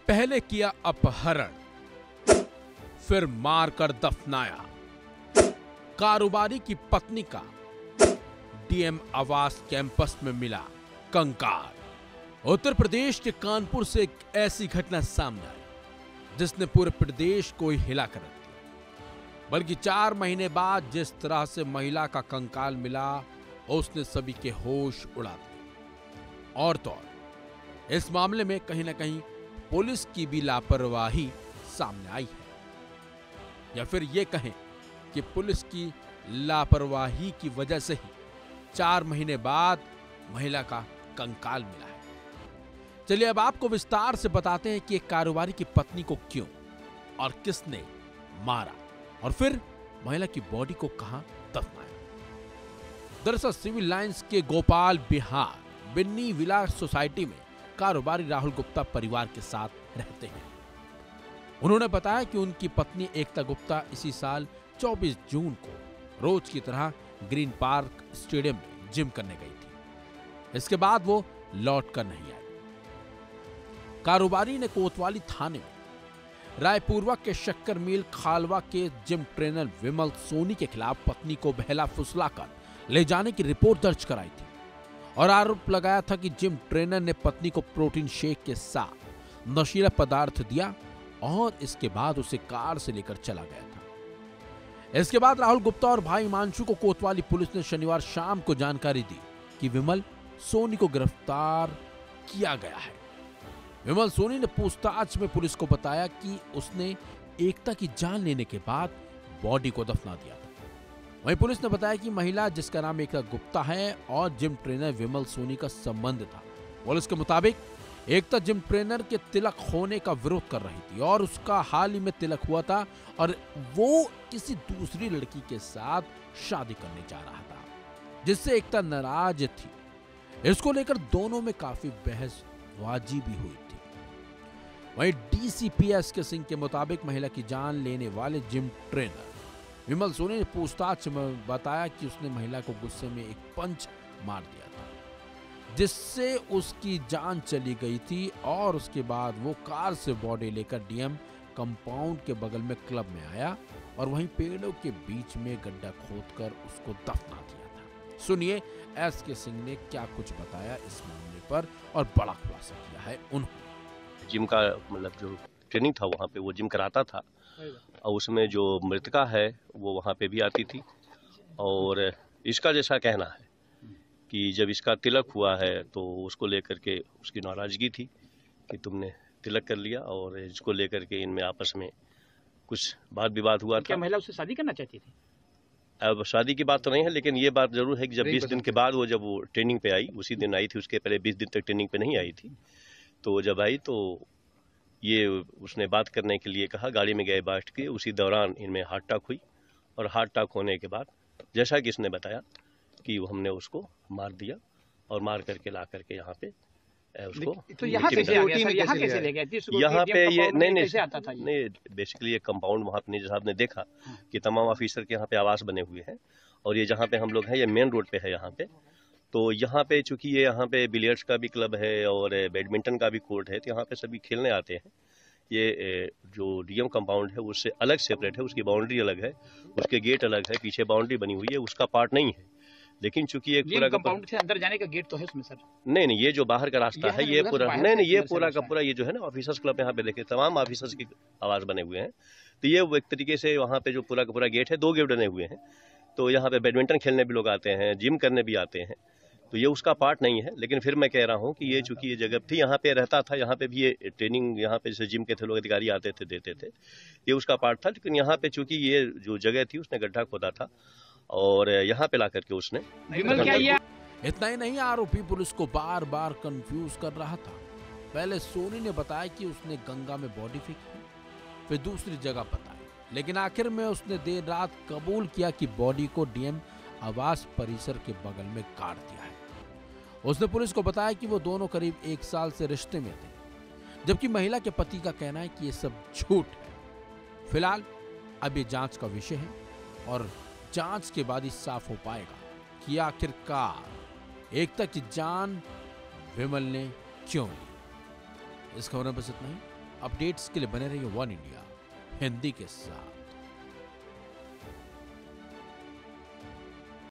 पहले किया अपहरण, फिर मारकर दफनाया। कारोबारी की पत्नी का डीएम आवास कैंपस में मिला कंकाल। उत्तर प्रदेश के कानपुर से एक ऐसी घटना सामने आई जिसने पूरे प्रदेश को ही हिला कर रख दिया। बल्कि 4 महीने बाद जिस तरह से महिला का कंकाल मिला, उसने सभी के होश उड़ा दिए। और तो और इस मामले में कहीं ना कहीं पुलिस की भी लापरवाही सामने आई है, या फिर यह कहें कि पुलिस की लापरवाही की वजह से ही 4 महीने बाद महिला का कंकाल मिला है। चलिए अब आपको विस्तार से बताते हैं कि एक कारोबारी की पत्नी को क्यों और किसने मारा और फिर महिला की बॉडी को कहां दफनाया। दरअसल सिविल लाइंस के गोपाल बिहार बिन्नी विलास सोसाइटी में कारोबारी राहुल गुप्ता परिवार के साथ रहते हैं। उन्होंने बताया कि उनकी पत्नी एकता गुप्ता इसी साल 24 जून को रोज की तरह ग्रीन पार्क स्टेडियम में जिम करने गई थी। इसके बाद वो लौट कर नहीं आई। कारोबारी ने कोतवाली थाने में रायपुरवा के शक्कर मिल खालवा के जिम ट्रेनर विमल सोनी के खिलाफ पत्नी को बहला फुसलाकर ले जाने की रिपोर्ट दर्ज कराई थी और आरोप लगाया था कि जिम ट्रेनर ने पत्नी को प्रोटीन शेक के साथ नशीला पदार्थ दिया और इसके बाद उसे कार से लेकर चला गया था। इसके बाद राहुल गुप्ता और भाई हिमांशु को कोतवाली पुलिस ने शनिवार शाम को जानकारी दी कि विमल सोनी को गिरफ्तार किया गया है। विमल सोनी ने पूछताछ में पुलिस को बताया कि उसने एकता की जान लेने के बाद बॉडी को दफना दिया था। वहीं पुलिस ने बताया कि महिला जिसका नाम एकता गुप्ता है और जिम ट्रेनर विमल सोनी का संबंध था। पुलिस के मुताबिक एकता जिम ट्रेनर के तिलक होने का विरोध कर रही थी और उसका हाल ही में तिलक हुआ था और वो किसी दूसरी लड़की के साथ शादी करने जा रहा था, जिससे एकता नाराज थी। इसको लेकर दोनों में काफी बहसबाजी भी हुई थी। वहीं डीसीपीएस के सिंह के मुताबिक महिला की जान लेने वाले जिम ट्रेनर विमल सोनी ने पूछताछ में बताया कि उसने महिला को गुस्से में एक पंच मार दिया था, जिससे उसकी जान चली गई थी और उसके बाद वो कार से बॉडी लेकर डीएम कंपाउंड के बगल में क्लब में आया और वहीं पेड़ों के बीच में गड्ढा खोदकर उसको दफना दिया था। सुनिए एस के सिंह ने क्या कुछ बताया इस मामले पर और बड़ा खुलासा किया है उन्होंने। जिम का मतलब जो ट्रेनिंग था वहाँ पे वो जिम कराता था और उसमें जो मृतका है वो वहाँ पे भी आती थी। और इसका जैसा कहना है कि जब इसका तिलक हुआ है तो उसको लेकर के उसकी नाराजगी थी कि तुमने तिलक कर लिया और इसको लेकर के इनमें आपस में कुछ वाद विवाद हुआ था। क्या महिला उससे शादी करना चाहती थी? अब शादी की बात तो नहीं है, लेकिन ये बात जरूर है कि जब 20 दिन के बाद जब वो ट्रेनिंग पे आई, उसी दिन आई थी, उसके पहले 20 दिन तक ट्रेनिंग पे नहीं आई थी। तो जब आई तो ये उसने बात करने के लिए कहा, गाड़ी में गए बैठ के, उसी दौरान इनमें हार्ट अटैक हुई और हार्ट अटैक होने के बाद जैसा कि इसने बताया कि हमने उसको मार दिया और मार करके ला करके यहाँ पे उसको तो यहाँ कैसे ले गया? यहाँ पे ये नहीं बेसिकली ये कंपाउंड वहाँ पे साहब ने देखा कि तमाम ऑफिसर के यहाँ पे आवास बने हुए हैं और ये जहाँ पे हम लोग हैं ये मेन रोड पे है यहाँ पे। तो यहाँ पे चूंकि ये यहाँ पे बिलियर्ड्स का भी क्लब है और बैडमिंटन का भी कोर्ट है, तो यहाँ पे सभी खेलने आते हैं। ये जो डीएम कंपाउंड है उससे अलग सेपरेट है, उसकी बाउंड्री अलग है, उसके गेट अलग है, पीछे बाउंड्री बनी हुई है, उसका पार्ट नहीं है। लेकिन चूंकि एक पूरा कंपाउंड से अंदर जाने का गेट तो है उसमें सर? नहीं, ये जो बाहर का रास्ता है ये पूरा नहीं, ये पूरा का पूरा ये जो है ना ऑफिसर्स क्लब, यहाँ पे देखिए तमाम ऑफिसर्स की आवास बने हुए हैं। तो ये एक तरीके से वहाँ पे जो पूरा का पूरा गेट है, 2 गेट बने हुए हैं। तो यहाँ पे बैडमिंटन खेलने भी लोग आते हैं, जिम करने भी आते हैं, तो ये उसका पार्ट नहीं है। लेकिन फिर मैं कह रहा हूँ कि ये चूंकि ये जगह थी, यहाँ पे रहता था, यहाँ पे भी ये ट्रेनिंग, यहाँ पे जैसे जिम के थे लोग अधिकारी आते थे, देते थे, ये उसका पार्ट था। लेकिन यहाँ पे चूंकि ये जो जगह थी उसने गड्ढा खोदा था और यहाँ पे ला करके उसने इतना ही नहीं, आरोपी पुलिस को बार बार कंफ्यूज कर रहा था। पहले सोनी ने बताया कि उसने गंगा में बॉडी फेंकी, फिर दूसरी जगह बताई, लेकिन आखिर में उसने देर रात कबूल किया कि बॉडी को डीएम आवास परिसर के बगल में काट दिया है। उसने पुलिस को बताया कि वो दोनों करीब 1 साल से रिश्ते में थे, जबकि महिला के पति का कहना है कि ये सब झूठ है। फिलहाल अब ये जांच का विषय है और जांच के बाद ही साफ हो पाएगा कि आखिरकार एकता की जान विमल ने क्यों ली। इस खबर में बस इतना ही। अपडेट्स के लिए बने रहिए वन इंडिया हिंदी के साथ।